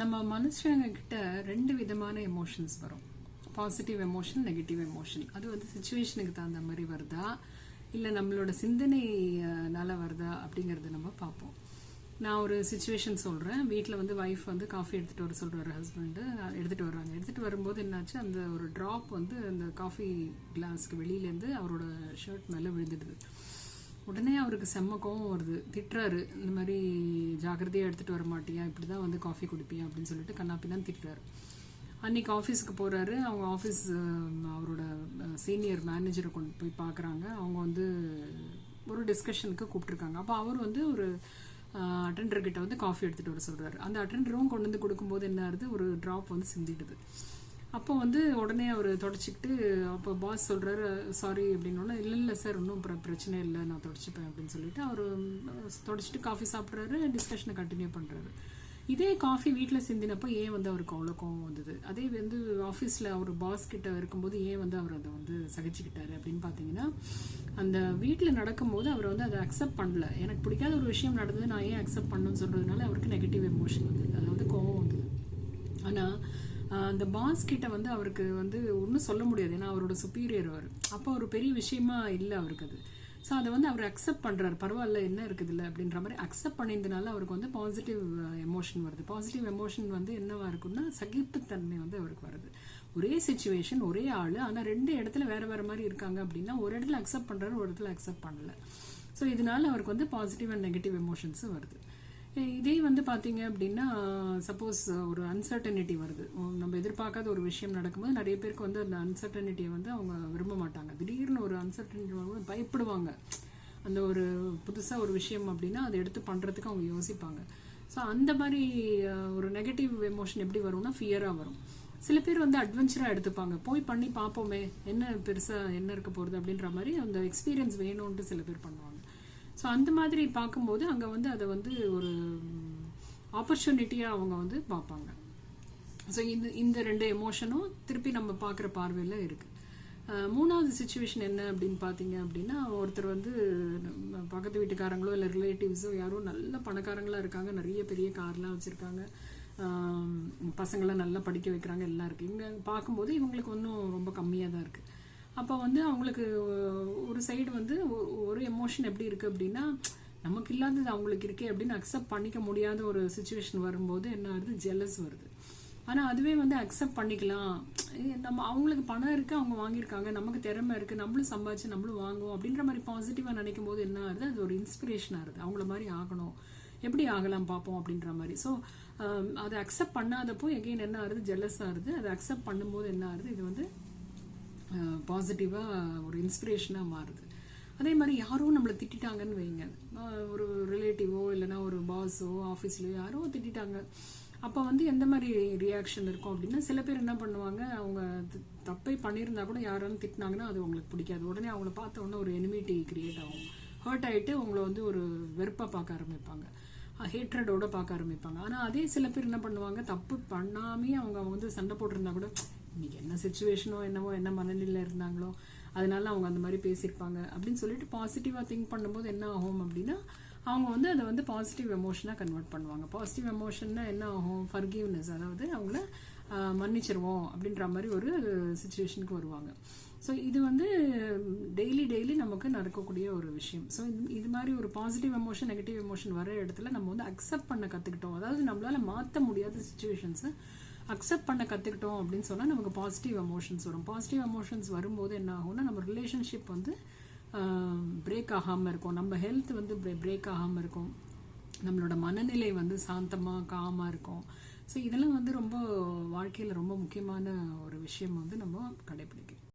நம்ம மனுஷங்க கிட்ட ரெண்டு விதமான எமோஷன்ஸ் வரும். Positive emotion, negative emotion. அது வந்து சுச்சுவேஷனுக்கு தகுந்த மாதிரி வருதா இல்லை நம்மளோட சிந்தனைனால வருதா அப்படிங்கறத நம்ம பார்ப்போம். நான் ஒரு சுச்சுவேஷன் சொல்றேன். வீட்டில் வந்து ஒய்ஃப் வந்து காஃபி எடுத்துட்டு வர சொல்றாரு ஹஸ்பண்டு. எடுத்துட்டு வர்றாங்க. எடுத்துட்டு வரும்போது என்னாச்சு, அந்த ஒரு ட்ராப் வந்து அந்த காஃபி கிளாஸ்க்கு வெளியிலேருந்து அவரோட ஷர்ட் மேலே விழுந்துடுது. உடனே அவருக்கு செம்ம கோவம் வருது. திட்டுறாரு, இந்த மாதிரி ஜாக்கிரதையாக எடுத்துகிட்டு வர மாட்டியா, இப்படி தான் வந்து காஃபி குடிப்பியா அப்படின்னு சொல்லிட்டு கண்ணாப்பின்னு திட்டுறாரு. அன்றைக்கி ஆஃபீஸுக்கு போகிறாரு. அவங்க ஆஃபீஸ் அவரோட சீனியர் மேனேஜரை கொண்டு போய் பார்க்குறாங்க. அவங்க வந்து ஒரு டிஸ்கஷனுக்கு கூப்பிட்ருக்காங்க. அப்போ அவர் வந்து ஒரு அட்டெண்டர்கிட்ட வந்து காஃபி எடுத்துகிட்டு வர சொல்கிறாரு. அந்த அட்டெண்டரும் கொண்டு வந்து கொடுக்கும்போது என்ன ஆகுது, ஒரு ட்ராப் வந்து சிந்திடுது. அப்போ வந்து உடனே அவர் தொடச்சிக்கிட்டு, அப்போ பாஸ் சொல்கிறாரு சாரி அப்படின்னோடனே, இல்லை சார் ஒன்றும் பிரச்சனை இல்லை, நான் தொடச்சிப்பேன் அப்படின்னு சொல்லிட்டு அவர் தொடச்சிட்டு காஃபி சாப்பிட்றாரு. டிஸ்கஷனை கண்டினியூ பண்ணுறாரு. இதே காஃபி வீட்டில் சிந்தினப்போ ஏன் வந்து அவருக்கு அவ்வளோ கோவம் வந்தது, அதே வந்து ஆஃபீஸில் அவர் பாஸ் கிட்ட இருக்கும்போது ஏன் வந்து அவர் அதை வந்து சகிச்சுக்கிட்டாரு அப்படின்னு பார்த்தீங்கன்னா, அந்த வீட்டில் நடக்கும்போது அவர் வந்து அதை அக்செப்ட் பண்ணல. எனக்கு பிடிக்காத ஒரு விஷயம் நடந்தது, நான் ஏன் அக்செப்ட் பண்ணணும்னு சொல்கிறதுனால அவருக்கு நெகட்டிவ் எமோஷன் வந்தது, அதாவது கோவம் வந்தது. ஆனால் அந்த பாஸ் கிட்ட வந்து அவருக்கு வந்து ஒன்றும் சொல்ல முடியாது, ஏன்னா அவரோட சுப்பீரியர் அவர். அப்போ ஒரு பெரிய விஷயமா இல்லை அவருக்கு அது. ஸோ அதை வந்து அவர் அக்செப்ட் பண்ணுறாரு. பரவாயில்ல, என்ன இருக்குது இல்லை அப்படின்ற மாதிரி அக்செப்ட் பண்ணியிருந்தனால அவருக்கு வந்து பாசிட்டிவ் எமோஷன் வருது. பாசிட்டிவ் எமோஷன் வந்து என்னவா இருக்குன்னா, சகிப்புத்தன்மை வந்து அவருக்கு வருது. ஒரே சுச்சுவேஷன், ஒரே ஆள், ஆனால் ரெண்டு இடத்துல வேற வேற மாதிரி இருக்காங்க அப்படின்னா, ஒரு இடத்துல அக்செப்ட் பண்ணுறாரு, ஒரு இடத்துல அக்செப்ட் பண்ணல. ஸோ இதனால அவருக்கு வந்து பாசிட்டிவ் அண்ட் நெகட்டிவ் எமோஷன்ஸும் வருது. இதே வந்து பார்த்தீங்க அப்படின்னா, சப்போஸ் ஒரு அன்சர்டனிட்டி வருது, நம்ம எதிர்பார்க்காத ஒரு விஷயம் நடக்கும்போது நிறைய பேருக்கு வந்து அந்த அன்சர்டனிட்டியை வந்து அவங்க விரும்ப மாட்டாங்க. திடீர்னு ஒரு அன்சர்டனிட்டி வரும்போது பயப்படுவாங்க. அந்த ஒரு புதுசாக ஒரு விஷயம் அப்படின்னா அதை எடுத்து பண்ணுறதுக்கு அவங்க யோசிப்பாங்க. ஸோ அந்த மாதிரி ஒரு நெகட்டிவ் எமோஷன் எப்படி வரும்னா, ஃபியராக வரும். சில பேர் வந்து அட்வென்ச்சராக எடுத்துப்பாங்க, போய் பண்ணி பார்ப்போமே, என்ன பெருசாக என்ன இருக்க போகிறது அப்படின்ற மாதிரி அந்த எக்ஸ்பீரியன்ஸ் வேணும்ன்ட்டு சில பேர் பண்ணுவாங்க. ஸோ அந்த மாதிரி பார்க்கும்போது அங்கே வந்து அதை வந்து ஒரு ஆப்பர்ச்சுனிட்டியாக அவங்க வந்து பார்ப்பாங்க. ஸோ இந்த ரெண்டு எமோஷனும் திருப்பி நம்ம பார்க்குற பார்வையில் இருக்குது. மூணாவது சுச்சுவேஷன் என்ன அப்படின்னு பார்த்தீங்க அப்படின்னா, ஒருத்தர் வந்து பக்கத்து வீட்டுக்காரங்களோ இல்லை ரிலேட்டிவ்ஸோ யாரோ நல்ல பணக்காரங்களாக இருக்காங்க, நிறைய பெரிய கார்லாம் வச்சுருக்காங்க, பசங்களாம் நல்லா படிக்க வைக்கிறாங்க, எல்லாம் இருக்குது. இவங்க பார்க்கும்போது இவங்களுக்கு ஒன்றும் ரொம்ப கம்மியாக தான் இருக்குது. அப்போ வந்து அவங்களுக்கு ஒரு சைடு வந்து ஒரு எமோஷன் எப்படி இருக்குது அப்படின்னா, நமக்கு இல்லாதது அவங்களுக்கு இருக்கே அப்படின்னு அக்செப்ட் பண்ணிக்க முடியாத ஒரு சுச்சுவேஷன் வரும்போது என்ன ஆகுது, ஜெலஸ் வருது. ஆனால் அதுவே வந்து அக்செப்ட் பண்ணிக்கலாம், நம்ம அவங்களுக்கு பணம் இருக்குது, அவங்க வாங்கியிருக்காங்க, நமக்கு திறமை இருக்குது, நம்மளும் சம்பாதிச்சு நம்மளும் வாங்குவோம் அப்படின்ற மாதிரி பாசிட்டிவாக நினைக்கும் போது என்ன ஆகுது, அது ஒரு இன்ஸ்பிரேஷன் ஆகுது. அவங்கள மாதிரி ஆகணும், எப்படி ஆகலாம் பார்ப்போம் அப்படின்ற மாதிரி. ஸோ அதை அக்செப்ட் பண்ணாதப்போ எகெயின் என்ன ஆகுது, ஜெலஸ் ஆகுது. அதை அக்செப்ட் பண்ணும்போது என்ன ஆகுது, இது வந்து பாசிட்டிவாக ஒரு இன்ஸ்பிரேஷனாக மாறுது. அதே மாதிரி யாரோ நம்மளை திட்டாங்கன்னு வைங்க, ஒரு ரிலேட்டிவோ இல்லைனா ஒரு பாஸோ ஆஃபீஸ்லையோ யாரோ திட்டாங்க. அப்போ வந்து எந்த மாதிரி ரியாக்ஷன் இருக்கும் அப்படின்னா, சில பேர் என்ன பண்ணுவாங்க, அவங்க தப்பை பண்ணியிருந்தா கூட யாராலும் திட்டினாங்கன்னா அது அவங்களுக்கு பிடிக்காது. உடனே அவங்கள பார்த்த உடனே ஒரு எனிமிட்டி கிரியேட் ஆகும். ஹர்ட் ஆகிட்டு அவங்கள வந்து ஒரு வெறுப்பாக பார்க்க ஆரம்பிப்பாங்க, ஹேட்ரடோட பார்க்க ஆரம்பிப்பாங்க. ஆனால் அதே சில பேர் என்ன பண்ணுவாங்க, தப்பு பண்ணாமே அவங்க வந்து சண்டை போட்டிருந்தா கூட, இன்னைக்கு என்ன சுச்சுவேஷனோ என்னவோ, என்ன மனநிலையில் இருந்தாங்களோ அதனால அவங்க அந்த மாதிரி பேசியிருப்பாங்க அப்படின்னு சொல்லிட்டு பாசிட்டிவாக திங்க் பண்ணும்போது என்ன ஆகும் அப்படின்னா, அவங்க வந்து அதை வந்து பாசிட்டிவ் எமோஷனாக கன்வெர்ட் பண்ணுவாங்க. பாசிட்டிவ் எமோஷன்னா என்ன ஆகும், ஃபர்கிவ்னஸ், அதாவது அவங்கள மன்னிச்சிருவோம் அப்படின்ற மாதிரி ஒரு சுச்சுவேஷனுக்கு வருவாங்க. ஸோ இது வந்து டெய்லி நமக்கு நடக்கக்கூடிய ஒரு விஷயம். ஸோ இது மாதிரி ஒரு பாசிட்டிவ் எமோஷன், நெகட்டிவ் எமோஷன் வர இடத்துல நம்ம வந்து அக்செப்ட் பண்ண கற்றுக்கிட்டோம். அதாவது நம்மளால மாற்ற முடியாத சுச்சுவேஷன்ஸை அக்செப்ட் பண்ண கற்றுக்கிட்டோம் அப்படின்னு சொன்னால் நமக்கு பாசிட்டிவ் எமோஷன்ஸ் வரும். பாசிட்டிவ் எமோஷன்ஸ் வரும்போது என்ன ஆகும்னா, நம்ம ரிலேஷன்ஷிப் வந்து பிரேக் ஆகாமல் இருக்கும், நம்ம ஹெல்த் வந்து பிரேக் ஆகாமல் இருக்கும், நம்மளோட மனநிலை வந்து சாந்தமாக காமாக இருக்கும். ஸோ இதெல்லாம் வந்து ரொம்ப வாழ்க்கையில் ரொம்ப முக்கியமான ஒரு விஷயம் வந்து நம்ம கடைபிடிக்கணும்.